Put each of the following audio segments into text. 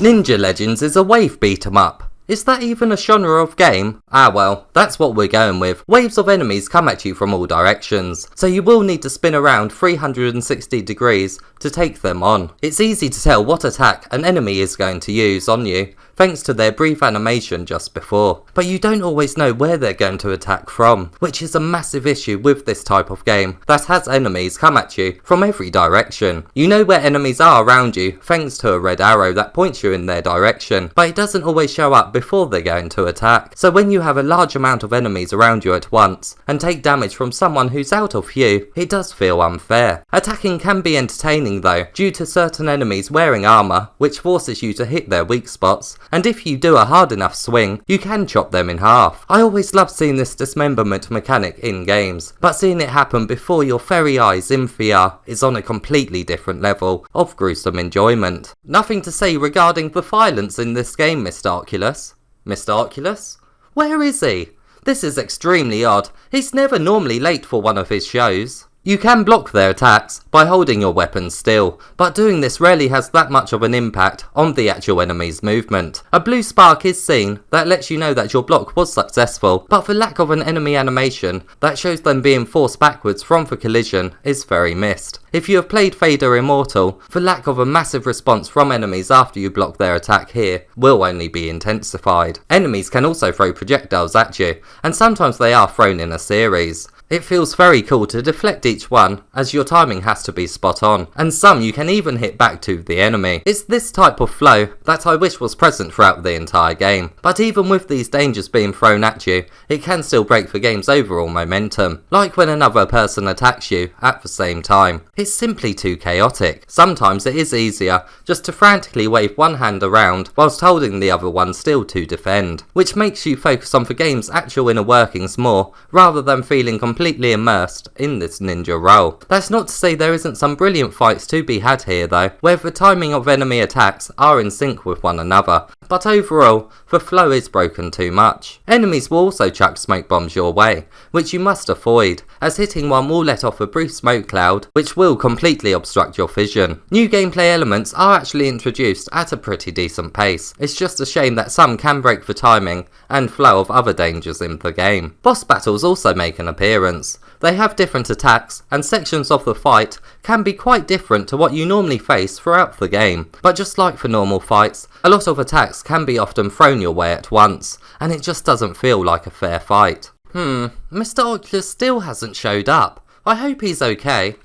Ninja Legends is a wave beat 'em up. Is that even a genre of game? Ah well, that's what we're going with. Waves of enemies come at you from all directions, so you will need to spin around 360 degrees to take them on. It's easy to tell what attack an enemy is going to use on you, thanks to their brief animation just before. But you don't always know where they're going to attack from, which is a massive issue with this type of game that has enemies come at you from every direction. You know where enemies are around you thanks to a red arrow that points you in their direction, but it doesn't always show up before they're going to attack. So when you have a large amount of enemies around you at once and take damage from someone who's out of view, it does feel unfair. Attacking can be entertaining though, due to certain enemies wearing armor, which forces you to hit their weak spots, and if you do a hard enough swing, you can chop them in half. I always love seeing this dismemberment mechanic in games, but seeing it happen before your very eyes in VR is on a completely different level of gruesome enjoyment. Nothing to say regarding the violence in this game, Mr Oculus. Mr Oculus? Where is he? This is extremely odd. He's never normally late for one of his shows. You can block their attacks by holding your weapon still, but doing this rarely has that much of an impact on the actual enemy's movement. A blue spark is seen that lets you know that your block was successful, but for lack of an enemy animation that shows them being forced backwards from the collision is very missed. If you have played Vader Immortal, the lack of a massive response from enemies after you block their attack here will only be intensified. Enemies can also throw projectiles at you, and sometimes they are thrown in a series. It feels very cool to deflect each one, as your timing has to be spot on, and some you can even hit back to the enemy. It's this type of flow that I wish was present throughout the entire game, but even with these dangers being thrown at you, it can still break the game's overall momentum, like when another person attacks you at the same time. It's simply too chaotic. Sometimes it is easier just to frantically wave one hand around whilst holding the other one still to defend, which makes you focus on the game's actual inner workings more, rather than feeling completely immersed in this ninja role. That's not to say there isn't some brilliant fights to be had here though, where the timing of enemy attacks are in sync with one another, but overall, the flow is broken too much. Enemies will also chuck smoke bombs your way, which you must avoid, as hitting one will let off a brief smoke cloud, which will completely obstruct your vision. New gameplay elements are actually introduced at a pretty decent pace. It's just a shame that some can break the timing and flow of other dangers in the game. Boss battles also make an appearance. They have different attacks, and sections of the fight can be quite different to what you normally face throughout the game. But just like for normal fights, a lot of attacks can be often thrown your way at once, and it just doesn't feel like a fair fight. Mr Oculus still hasn't showed up. I hope he's okay.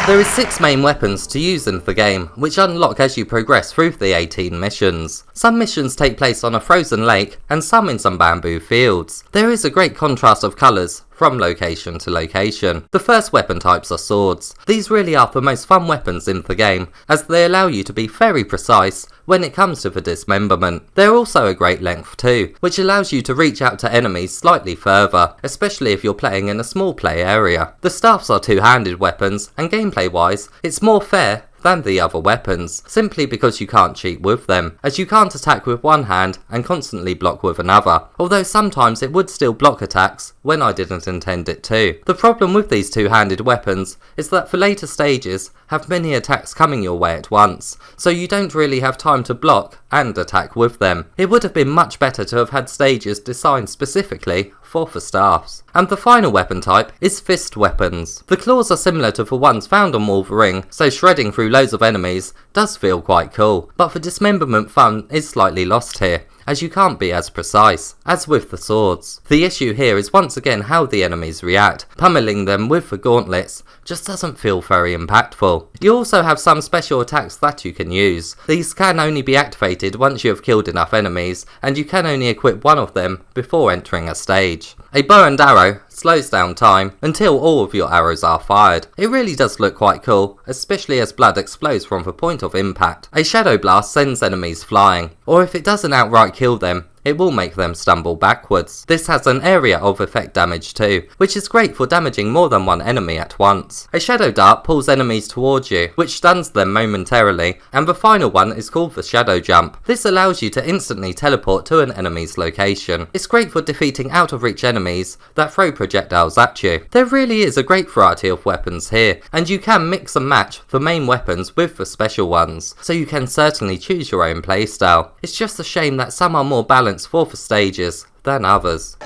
There is 6 main weapons to use in the game, which unlock as you progress through the 18 missions. Some missions take place on a frozen lake, and some in some bamboo fields. There is a great contrast of colours from location to location. The first weapon types are swords. These really are the most fun weapons in the game, as they allow you to be very precise when it comes to the dismemberment. They're also a great length too, which allows you to reach out to enemies slightly further, especially if you're playing in a small play area. The staffs are two-handed weapons, and gameplay wise, it's more fair than the other weapons, simply because you can't cheat with them, as you can't attack with one hand and constantly block with another, although sometimes it would still block attacks when I didn't intend it to. The problem with these two-handed weapons is that for later stages have many attacks coming your way at once, so you don't really have time to block and attack with them. It would have been much better to have had stages designed specifically for the staffs. And the final weapon type is fist weapons. The claws are similar to the ones found on Wolverine, so shredding through loads of enemies does feel quite cool, but the dismemberment fun is slightly lost here, as you can't be as precise as with the swords. The issue here is once again how the enemies react. Pummeling them with the gauntlets just doesn't feel very impactful. You also have some special attacks that you can use. These can only be activated once you have killed enough enemies, and you can only equip one of them before entering a stage. A bow and arrow slows down time until all of your arrows are fired. It really does look quite cool, especially as blood explodes from the point of impact. A shadow blast sends enemies flying, or if it doesn't outright kill them, it will make them stumble backwards. This has an area of effect damage too, which is great for damaging more than one enemy at once. A shadow dart pulls enemies towards you, which stuns them momentarily, and the final one is called the shadow jump. This allows you to instantly teleport to an enemy's location. It's great for defeating out of reach enemies that throw projectiles at you. There really is a great variety of weapons here, and you can mix and match the main weapons with the special ones, so you can certainly choose your own playstyle. It's just a shame that some are more balanced for the stages than others.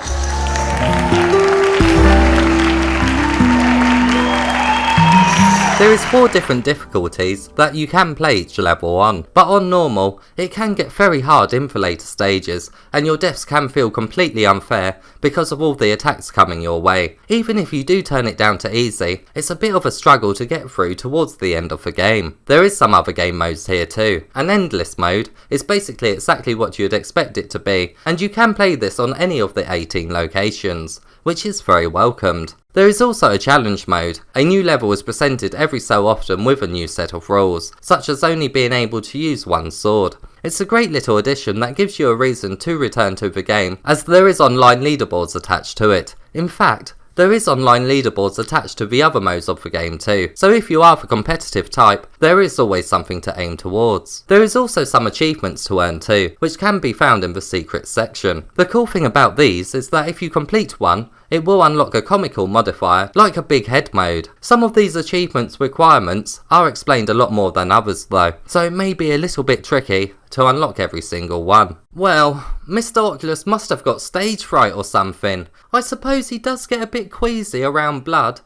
There is 4 different difficulties that you can play each level on, but on normal, it can get very hard in the later stages, and your deaths can feel completely unfair because of all the attacks coming your way. Even if you do turn it down to easy, it's a bit of a struggle to get through towards the end of the game. There is some other game modes here too. An endless mode is basically exactly what you'd expect it to be, and you can play this on any of the 18 locations, which is very welcomed. There is also a challenge mode. A new level is presented every so often with a new set of rules, such as only being able to use one sword. It's a great little addition that gives you a reason to return to the game, as there is online leaderboards attached to it. In fact, there is online leaderboards attached to the other modes of the game too, so if you are the competitive type, there is always something to aim towards. There is also some achievements to earn too, which can be found in the secrets section. The cool thing about these is that if you complete one, it will unlock a comical modifier, like a big head mode. Some of these achievements requirements are explained a lot more than others though, so it may be a little bit tricky to unlock every single one. Well, Mr Oculus must have got stage fright or something. I suppose he does get a bit queasy around blood.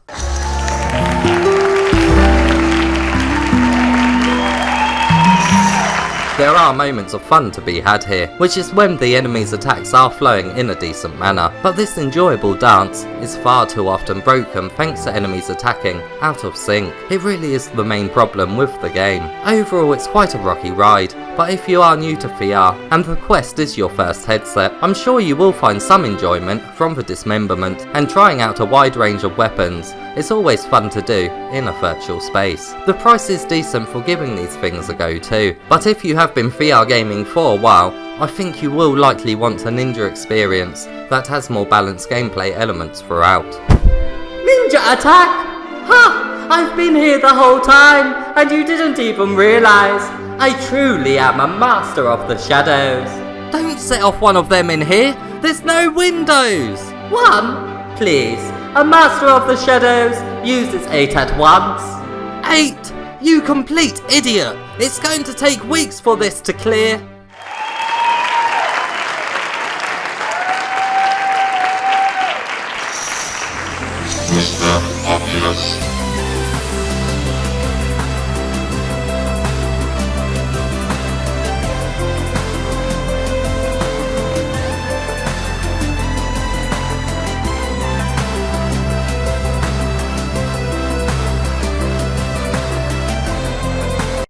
There are moments of fun to be had here, which is when the enemy's attacks are flowing in a decent manner, but this enjoyable dance is far too often broken thanks to enemies attacking out of sync. It really is the main problem with the game. Overall, it's quite a rocky ride, but if you are new to VR and the Quest is your first headset, I'm sure you will find some enjoyment from the dismemberment, and trying out a wide range of weapons is always fun to do in a virtual space. The price is decent for giving these things a go too, but if you have been VR gaming for a while, I think you will likely want a ninja experience that has more balanced gameplay elements throughout. Ninja attack! Ha! I've been here the whole time, and you didn't even realise. I truly am a master of the shadows. Don't set off one of them in here, there's no windows! One? Please. A master of the shadows uses 8 at once. 8? You complete idiot! It's going to take weeks for this to clear. Mr. Oculus.